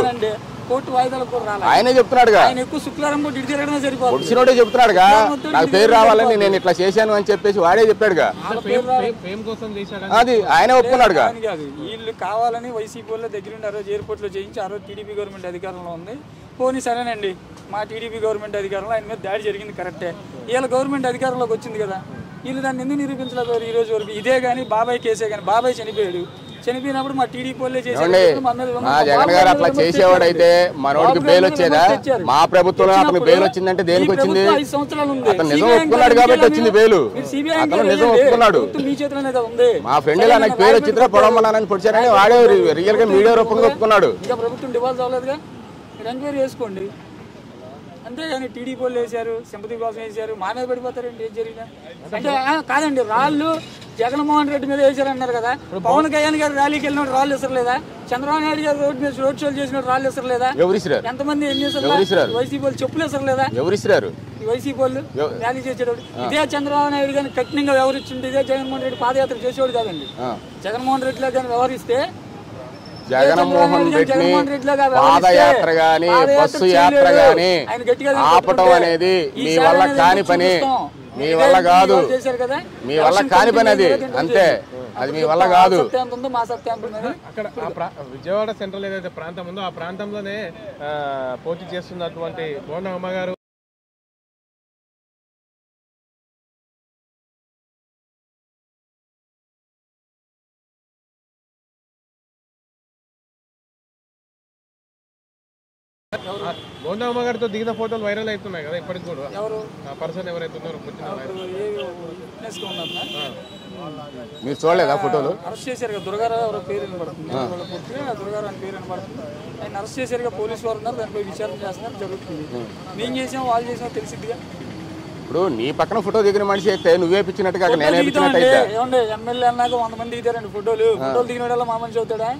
కోర్టు వాయిదాలకు కూడా రాలేదు. ఆయనే చెప్తున్నాడుగా. ఆయన ఎక్కువ శుక్లారం కూడా ఇటు తిరగడమే సరిపోతుంది. పొడిచినోడే చెప్తున్నాడుగా, నాకు పేరు రావాలని నేను ఇట్లా చేశాను అని చెప్పేసి వాడే చెప్పాడుగా. అది ఆయనే ఒప్పుకున్నాడుగా. వీళ్ళు కావాలని వైసీపీ వాళ్ళ దగ్గర ఆ రోజు ఎయిర్పోర్ట్ లో చేయించి ఆ రోజు టీడీపీ గవర్నమెంట్ అధికారంలో ఉంది. పోనీ సరేనండి, మా టీడీపీ గవర్నమెంట్ అధికారంలో ఆయన మీద దాడి జరిగింది కరెక్టే. వీళ్ళ గవర్నమెంట్ అధికారంలోకి వచ్చింది కదా, వీళ్ళు దాన్ని ఎందుకు నిరూపించలేదు ఈ రోజు వరకు? ఇదే కానీ బాబాయ్ కేసే కానీ, బాబాయ్ చనిపోయాడు. చనిపోయినప్పుడు మా టీడీపీ వాళ్ళే చేశారు. జగన్ గారు అట్లా చేసేవాడైతే మనోడికి బెయిల్ వచ్చేదా? మా ప్రభుత్వంలో అతను బెయిల్ వచ్చిందంటే దేనికి వచ్చింది? అతను నిజం ఒప్పుకున్నాడు కాబట్టి వచ్చింది బెయిల్. అతను నిజం ఒప్పుకున్నాడు. మా ఫ్రెండ్ ఇలా నాకు బెయిల్ వచ్చిందిరా పొడవమన్నానని పొడిచారని వాడే రియల్ గా మీడియా రూపంగా ఒప్పుకున్నాడు. ఇంకా ప్రభుత్వం డివాల్వ్ అవ్వలేదుగా, మీరు ఎంక్వైరీ చేసుకోండి. అంతేగాని టీడీపీ వాళ్ళు వేశారు, సింపతి కోసం వేశారు, మా మీద పడిపోతారండి ఏం జరిగినా. అంటే కాదండి, రాళ్ళు జగన్మోహన్ రెడ్డి మీద వేశారన్నారు కదా. పవన్ కళ్యాణ్ గారు ర్యాలీకి వెళ్ళినప్పుడు రాళ్ళు ఇసరలేదా? చంద్రబాబు నాయుడు గారు రోడ్ షోలు చేసినప్పుడు రాళ్ళు ఇసరలేదా? ఎంతమంది ఏం చేశారు? వైసీపీ వాళ్ళు చెప్పులు ఇసరలేదా? ఈ వైసీపీ వాళ్ళు ర్యాలీ చేసేటప్పుడు ఇదే చంద్రబాబు నాయుడు గారిని కఠినంగా వ్యవహరించింది, ఇదే జగన్మోహన్ రెడ్డి పాదయాత్ర చేసేవాడు కాదండి. జగన్మోహన్ రెడ్డిలో కానీ వ్యవహరిస్తే జగన్మోహన్ రెడ్డిని పాదయాత్ర గాని బస్సు యాత్ర గాని ఆపటం అనేది మీ వల్ల కాని పని, మీ వల్ల కాదు, మీ వల్ల కాని పని అది, అంతే, అది మీ వల్ల కాదు. అక్కడ విజయవాడ సెంట్రల్ ఏదైతే ప్రాంతం ఉందో ఆ ప్రాంతంలోనే పోటీ చేస్తున్నటువంటి బోండా ఉమ్మ గారు బోండా ఉమ్మ గారితో దిగిన ఫోటోలు వైరల్ అవుతున్నాయి కదా ఇప్పటికి కూడా. ఆ పర్సన్ ఎవరైతే ఉన్నారో మీరు చూడలేదా ఫోటోలు? అరెస్ట్ చేశారు కదా దుర్గారావు ఎవరో పేరు వినబడుతుంది, దుర్గారావు అని పేరు వినబడుతుంది. ఆయన అరెస్ట్ చేశారు, పోలీసు వారు ఉన్నారు, దానిపై విచారణ చేస్తున్నారు, జరుగుతుంది. మేము చేసాం వాళ్ళు చేసాం తెలిసిద్దిగా. ఇప్పుడు నీ పక్కన ఫోటో దిగిన మనిషి అయితే నువ్వే పిచ్చినట్టుగా నేనే పిచ్చినట్టయితే ఏమండి ఎమ్మెల్యే అన్నాక 100 మంది దిగుతారండి ఫోటోలు దిగినోడల్లా మా మంచి అవుతాడా?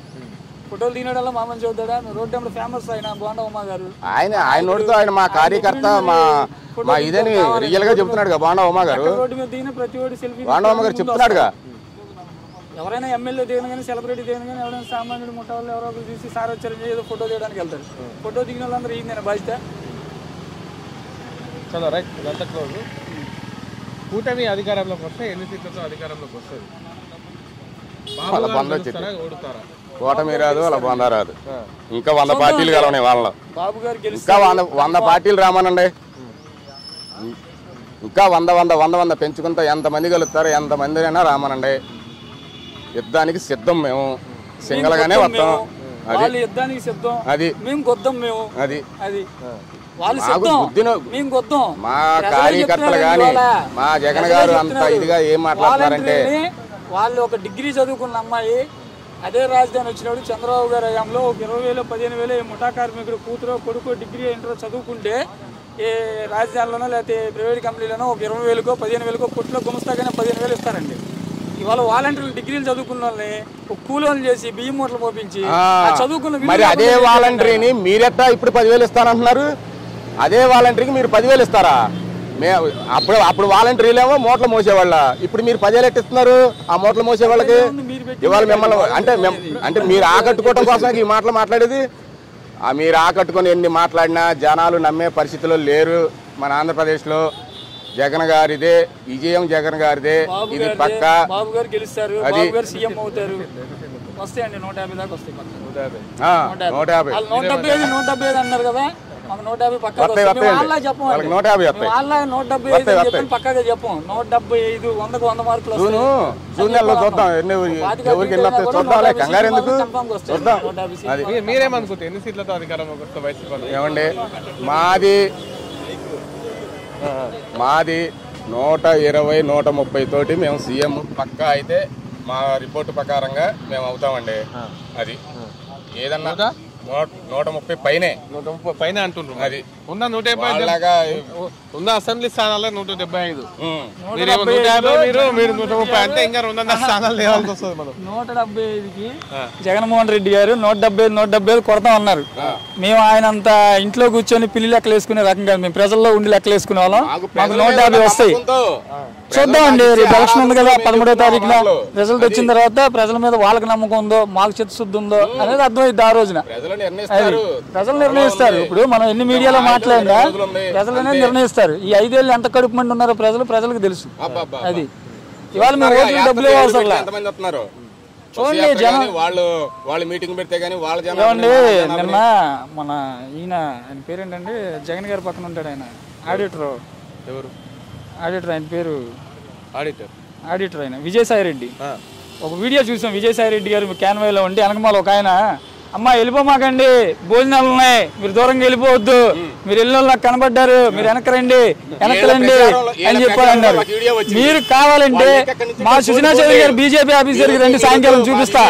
ఫోటోలు దిగినోడల్లా మా మంచి అవుతాడా? రోడ్ టైంలో ఫేమస్ ఆయన బోండా ఉమ్మ గారు. ఆయన నోటితో ఆయన మా కార్యకర్త మా ఇదని రియల్ గా చెప్తున్నాడు కదా బోండా ఉమ్మ గారు. రోడ్డు మీద దిగిన ప్రతి ఒక్కటి సెల్ఫీ బోండా ఉమ్మ గారు చెప్తున్నాడుగా. ఎవరైనా ఎమ్మెల్యే దిగిన కానీ సెలబ్రిటీ దిగిన కానీ ఎవరైనా సామాన్యుడు ముఠా వాళ్ళు ఎవరో చూసి సార్ వచ్చారని ఏదో ఫోటో తీయడానికి వెళ్తారు. ఫోటో దిగిన వాళ్ళందరూ ఏందని బాధ్యత. చలో రైట్, ఇదంతా క్లోజ్. కూటమి అధికారంలోకి వస్తే ఎన్ని సీట్లతో అధికారంలోకి వస్తుంది? ఓడుతారా? కూటమి రాదు, అలా బొందా రాదు. ఇంకా 100 పార్టీలు కలవనాయి వాళ్ళలో. బాబు గారు ఇంకా 100 పార్టీలు రామానండి. ఇంకా 100 పెంచుకుంటా ఎంతమంది కలుగుతారు, ఎంతమంది అయినా రామానండి. యుద్ధానికి సిద్ధం, మేము సింగల్ గానే వస్తాం. అది యుద్ధానికి సిద్ధం, అది మేము కొద్దాం, మేము అది వాళ్ళు మేము కొద్దాం. మా కార్యకర్తలు గాని మా జగన్ గారు అంత ఇదిగా ఏం మాట్లాడతారంటే, వాళ్ళు ఒక డిగ్రీ చదువుకున్న అమ్మాయి అదే రాజధాని వచ్చినప్పుడు చంద్రబాబు గారి హయాంలో ఒక 20,000 15,000 ముఠా కార్మికుడు కూతురు కొడుకు డిగ్రీ ఇంటర్ చదువుకుంటే ఏ రాజధానిలోనో లేకపోతే ప్రైవేట్ కంపెనీలోనో ఒక 20,000కో 15,000కో కొట్లో గుమస్తాగానే 15,000 ఇస్తారండి. ఇవాళ వాలంటీర్లు డిగ్రీలు చదువుకున్న వాళ్ళని ఒక కూలోలు చేసి బియ్యం మూటలు పోపించి చదువుకున్న మరి అదే వాలంటీర్ని మీరెట్టా ఇప్పుడు 10,000 ఇస్తానంటున్నారు? అదే వాలంటీర్కి మీరు 10,000 ఇస్తారా? అప్పుడు వాలంటీర్లేమో మూటలు మోసేవాళ్ళ, ఇప్పుడు మీరు 10,000 ఎట్టిస్తున్నారు ఆ మూటలు మోసే వాళ్ళకి? ఇవాళ మిమ్మల్ని అంటే మీరు ఆకట్టుకోవడం కోసం ఈ మాటలు మాట్లాడేది. మీరు ఆకట్టుకొని ఎన్ని మాట్లాడినా జనాలు నమ్మే పరిస్థితిలో లేరు మన ఆంధ్రప్రదేశ్లో. జగన్ గారిదే విజయం, జగన్ గారిదే, ఇది పక్క. బాబు గారు గెలుస్తారు, బాబు గారు సీఎం అవుతారు. వస్తాయండి 150 దాకా వస్తాయి. 170 అన్నారు కదా, 150 పక్కా చెప్పం. 170 పక్కాగా చెప్పం. 175 100కు 100 మార్కులు మీరేమనుకుంటే ఎన్ని సీట్లతో అధికారంలోకి వస్తే వైసీపీ? ఏమండి మాది 120 130 తోటి మేము సీఎం పక్కా అయితే మా రిపోర్టు ప్రకారంగా మేము అవుతామండి. అది ఏదన్నా 130 పైనే, 130 పైన అంటున్నారు. అది ఉందా 150 ఉందా అసెంబ్లీ స్థానాల్లో 175, మీరు 130 అంటే ఇంకా 200 స్థానాలు లేవాల్సి వస్తుంది. మనం 175కి జగన్మోహన్ రెడ్డి గారు 170 కొడతాం అన్నారు. మేము ఆయన అంత ఇంట్లో కూర్చొని పిల్లి లెక్కలు వేసుకునే రకం కాదు, మేము ప్రజల్లో ఉండి లెక్కలు వేసుకునే వాళ్ళం. మాకు 150 వస్తాయి. చూద్దామండి, రేపు ఎలక్షన్ ఉంది కదా 13వ తారీఖున రిజల్ట్ వచ్చిన తర్వాత ప్రజల మీద వాళ్ళకి నమ్మకం ఉందో మాకు చిత్తశుద్ధి ఉందో అనేది అర్థమైంది. ఆ రోజున ప్రజలు నిర్ణయిస్తారు. ఇప్పుడు మనం ఎన్ని మీడియాలో మాట్లాడినా ప్రజలనే నిర్ణయిస్తారు. ఈ 5 ఏళ్ళు ఎంత కడుపు మంది ఉన్నారో ప్రజలకు తెలుసు. అది ఇవాళ మేము ఓట్లు డబ్బులు చూడండి. నిన్న మన ఆయన పేరేంటండి, జగన్ గారి పక్కన ఉంటాడు ఆయన ఆడిటర్. ఎవరు ఆడిటర్? ఆయన పేరు ఆడిటర్ ఆయన విజయసాయి రెడ్డి. ఒక వీడియో చూసాం, విజయసాయి రెడ్డి గారు క్యాన్వాయ్లో ఉండి వెనకమాల ఒక ఆయన, అమ్మ వెళ్ళిపోమాకండి, భోజనాలు ఉన్నాయి, మీరు దూరంగా వెళ్ళిపోవద్దు, మీరు వెళ్ళిన వాళ్ళు నాకు కనబడ్డారు, మీరు వెనకరండి అని చెప్పారు అన్నారు. మీరు కావాలంటే మా సుజనా చౌదరి గారు బీజేపీ ఆఫీస్ గారికి రండి, సాయంకాలం చూపిస్తా.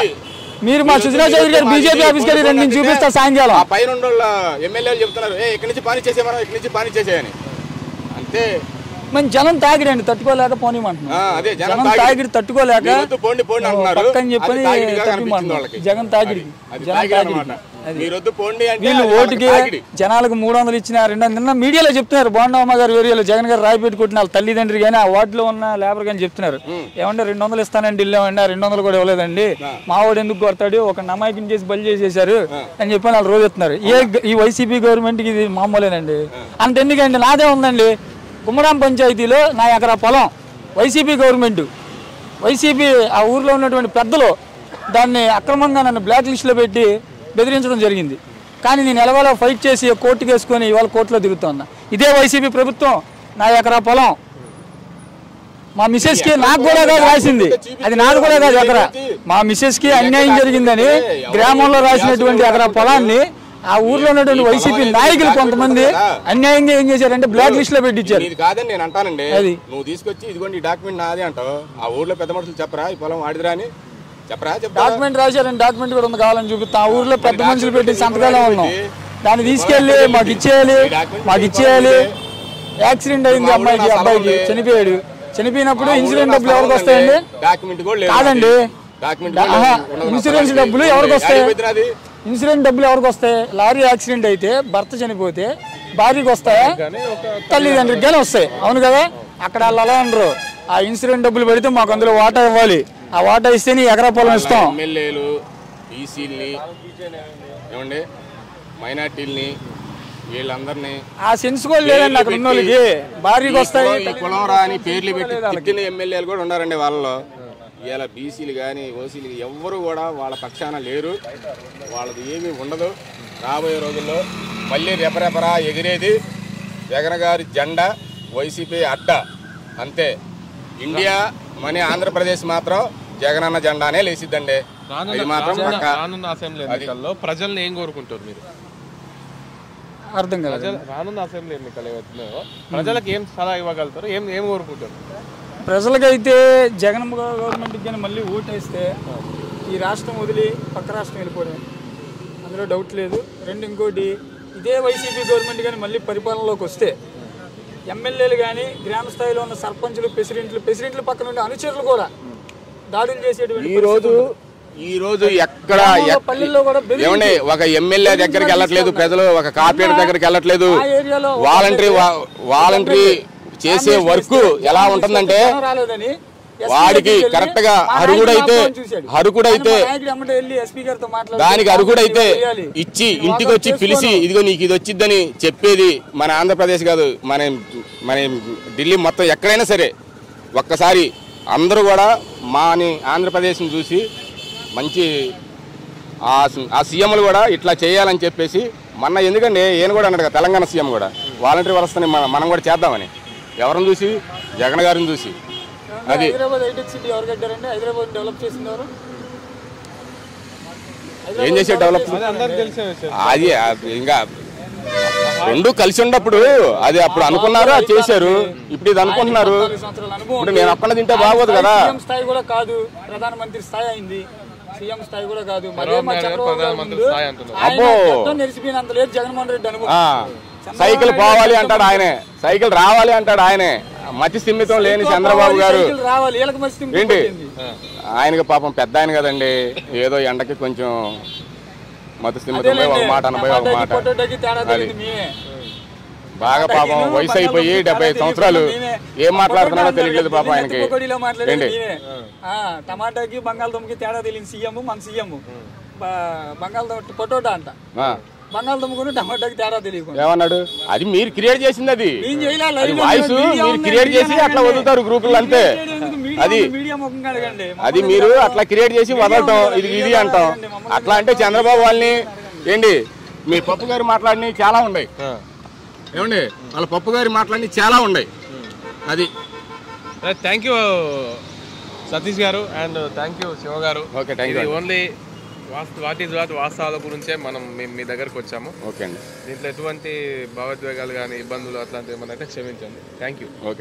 మీరు మా సుజనా చౌదరి గారు బీజేపీ ఆఫీస్ గారికి రండి, నేను చూపిస్తా సాయంకాలం. అంతే. మన జనం తాగిడండి తట్టుకోలేక పోనీమంటున్నారు. జనం తాగిడి తట్టుకోలేక పక్కని చెప్పని జగన్ తాగిడి మీరొద్దు పోండి అంటే వీళ్ళు ఓటుకి జనాలకు 300 ఇచ్చిన 200 నిన్న మీడియాలో చెప్తున్నారు. బోండమ్మ గారు ఏరియాలో జగన్ గారు రాయిపెట్టి కొట్టిన వాళ్ళ తల్లిదండ్రి కానీ ఆ వార్డులో ఉన్న లేబర్ కానీ చెప్తున్నారు. ఏమంటే 200 ఇస్తానండి వెళ్ళామండి, ఆ 200 కూడా ఇవ్వలేదండి, మా వాడు ఎందుకు కొడతాడు, ఒక నమాయికిని చేసి బలి చేసేసారు అని చెప్పి వాళ్ళు రోజు చెప్తున్నారు. ఈ వైసీపీ గవర్నమెంట్కి ఇది మామూలేనండి. అంతెందుకండి, నాదే ఉందండి గుమ్మరాం పంచాయతీలో నా ఎకరా పొలం. వైసీపీ గవర్నమెంట్, వైసీపీ ఆ ఊర్లో ఉన్నటువంటి పెద్దలు దాన్ని అక్రమంగా నన్ను బ్లాక్ లిస్ట్లో పెట్టి బెదిరించడం జరిగింది. కానీ నేను ఎలాగోలా ఫైట్ చేసి కోర్టుకు వేసుకొని ఇవాళ కోర్టులో తిరుగుతున్నా. ఇదే వైసీపీ ప్రభుత్వం నా ఎకరా పొలం మా మిస్సెస్కి, నాకు కూడా కాదు రాసింది, అది నాది కూడా కాదు ఎకరా. మా మిస్సెస్కి అన్యాయం జరిగిందని గ్రామంలో రాసినటువంటి ఎకరా పొలాన్ని ఆ ఊర్లో ఉన్నటువంటి వైసీపీ నాయకులు కొంతమంది అన్యాయంగా ఏం చేశారంటే బ్లాక్ లిస్ట్ లో పెట్టించారు. కాదని నేను అంటానండి, నువ్వు తీసుకొచ్చి ఇదిగోండి ఈ డాక్యుమెంట్ నాది అంటావు, ఆ ఊర్లో పెద్ద మనుషులు చెప్పరా ఈ పొలం వాడిదిరా అని చెప్పరా? డాక్యుమెంట్ రాశారండి, డాక్యుమెంట్ కూడా ఉంది, కావాలని చూపిస్తా. ఆ ఊర్లో పెద్ద మనుషులు పెట్టి సంతకాలే ఉన్నాం, దాన్ని తీసుకెళ్లి మాకు ఇచ్చేయాలి. యాక్సిడెంట్ అయింది అమ్మాయికి, అబ్బాయికి చనిపోయాడు. చనిపోయినప్పుడు ఇన్సూరెన్స్ డబ్బులు ఎవరికి వస్తాయండి? కాదండి, ఇన్సూరెన్స్ డబ్బులు ఎవరికి వస్తాయి? ఇన్సూరెన్స్ డబ్బులు ఎవరికి వస్తాయి? లారీ యాక్సిడెంట్ అయితే భర్త చనిపోతే భార్యకి వస్తాయా, తల్లిదండ్రికి కానీ వస్తాయి, అవును కదా? అక్కడ వాళ్ళు అలా అనరు, ఆ ఇన్సూరెన్స్ డబ్బులు పెడితే మాకు అందులో వాటా ఇవ్వాలి, ఆ వాటా ఇస్తే నీ ఎకరా పొలం ఇస్తాం. ఎమ్మెల్యేలు బీసీలని ఏమండి మైనార్టీలని వీళ్ళందరినీ ఆ సెన్స్ కూడా లేదండి అక్కడ ఉన్న వాళ్ళకి. భార్యకి వస్తాయి కులం రాని పేర్లు పెట్టి తిట్టిన ఎమ్మెల్యేలు కూడా ఉన్నారండి వాళ్ళలో. ఇలా బీసీలు కానీ ఓసీలు ఎవ్వరు కూడా వాళ్ళ పక్షాన లేరు, వాళ్ళది ఏమీ ఉండదు. రాబోయే రోజుల్లో మళ్ళీ రెపరెపరా ఎగిరేది జగన్ గారి జెండా, వైసీపీ అడ్డ, అంతే. ఇండియా మన ఆంధ్రప్రదేశ్ మాత్రం జగనన్న జెండానే లేసిద్దండి. రానున్న అసెంబ్లీ ఎన్నికల్లో ప్రజల్ని ఏం కోరుకుంటారు మీరు? అర్థం కాదు. రానున్న అసెంబ్లీ ఎన్నికలు ఏవైతున్నాయో ప్రజలకు ఏం సలహా ఇవ్వగలుగుతారు, ఏం కోరుకుంటారు? ప్రజలకైతే జగన్ గవర్నమెంట్కి కానీ మళ్ళీ ఓటు వేస్తే ఈ రాష్ట్రం వదిలి పక్క రాష్ట్రం వెళ్ళిపోవడం, అందులో డౌట్ లేదు. ఇంకోటి ఇదే వైసీపీ గవర్నమెంట్ కానీ మళ్ళీ పరిపాలనలోకి వస్తే ఎమ్మెల్యేలు కానీ గ్రామ స్థాయిలో ఉన్న సర్పంచులు, ప్రెసిడెంట్లు పక్కన ఉండే అనుచరులు కూడా దాడులు చేసేటువంటి ఈ రోజు ఎక్కడ ఏమండి ఒక ఎమ్మెల్యే దగ్గరికి వెళ్ళట్లేదు ప్రజలు, ఒక కార్పొరేటర్ దగ్గరికి వెళ్ళట్లేదు. వాలంటరీ చేసే వర్క్ ఎలా ఉంటుందంటే వాడికి కరెక్ట్ గా అర్హుడైతే దానికి అర్హుడైతే ఇచ్చి ఇంటికి వచ్చి పిలిచి ఇదిగో నీకు ఇది వచ్చిద్దని చెప్పేది మన ఆంధ్రప్రదేశ్ కాదు, మన ఢిల్లీ మొత్తం ఎక్కడైనా సరే. ఒక్కసారి అందరూ కూడా మాని ఆంధ్రప్రదేశ్ని చూసి మంచి ఆ సీఎంలు కూడా ఇట్లా చేయాలని చెప్పేసి మొన్న ఎందుకంటే ఈయన కూడా అన్నాడు కదా, తెలంగాణ సీఎం కూడా వాలంటరీ వ్యవస్థని మనం కూడా చేద్దామని. ఎవరిని చూసి? జగన్ గారిని చూసి. అది ఏం చేసే డెవలప్? అది ఇంకా రెండు కలిసి ఉన్నప్పుడు అది అప్పుడు అనుకున్నారు, అది చేశారు. ఇప్పుడు ఇది అనుకుంటున్నారు. ఇప్పుడు నేను అక్కడ తింటే బాగోదు కదా. స్థాయి కూడా కాదు, ప్రధానమంత్రి స్థాయి అయింది, సీఎం స్థాయి కూడా కాదు. అబ్బో జగన్మోహన్ రెడ్డి అనుభవం. సైకిల్ పోవాలి అంటాడు ఆయనే, సైకిల్ రావాలి అంటాడు ఆయనే. మతి స్థిమితం లేని చంద్రబాబు గారు ఏంటి? ఆయనకి పాపం పెద్ద ఆయన కదండి, ఏదో ఎండకి కొంచెం మతి స్థిమితం ఒక మాట అనబోయి ఒక మాట. బాగా పాపం వయసు అయిపోయి 75 సంవత్సరాలు ఏం మాట్లాడుతున్నాడో తెలియలేదు పాపం ఆయనకి. ఏంటి టమాటాకి బంగాళదుంపకి తేడా తెలియని సీఎం మన సీఎం. బంగాళదుంప పొటాటో అంట, బంగాళదుంపకు టమాటాకి తేడా తెలియకుండా ఏమన్నాడు? అది మీరు క్రియేట్ చేసింది, అది వాయిస్ మీరు క్రియేట్ చేసి అట్లా వదులుతారు గ్రూపులు అంతే. అది మీరు అట్లా క్రియేట్ చేసి వదలటం, ఇది అంటాం. అట్లా అంటే చంద్రబాబు వాళ్ళని ఏంటి మీ పప్పు గారు మాట్లాడినవి చాలా ఉన్నాయి ఏమండి, వాళ్ళ పప్పు గారి మాట్లాడినవి చాలా ఉన్నాయి. అది థ్యాంక్ యూ సతీష్ గారు అండ్ థ్యాంక్ యూ శివ గారు. Okay, thank you. ఓన్లీ వాస్తవాల గురించే మనం మీ దగ్గరకు వచ్చాము. ఓకే అండి. దీంట్లో ఎటువంటి భావోద్వేగాలు కానీ ఇబ్బందులు అట్లాంటివి ఏమన్నా అయితే క్షమించండి. Thank you. ఓకే.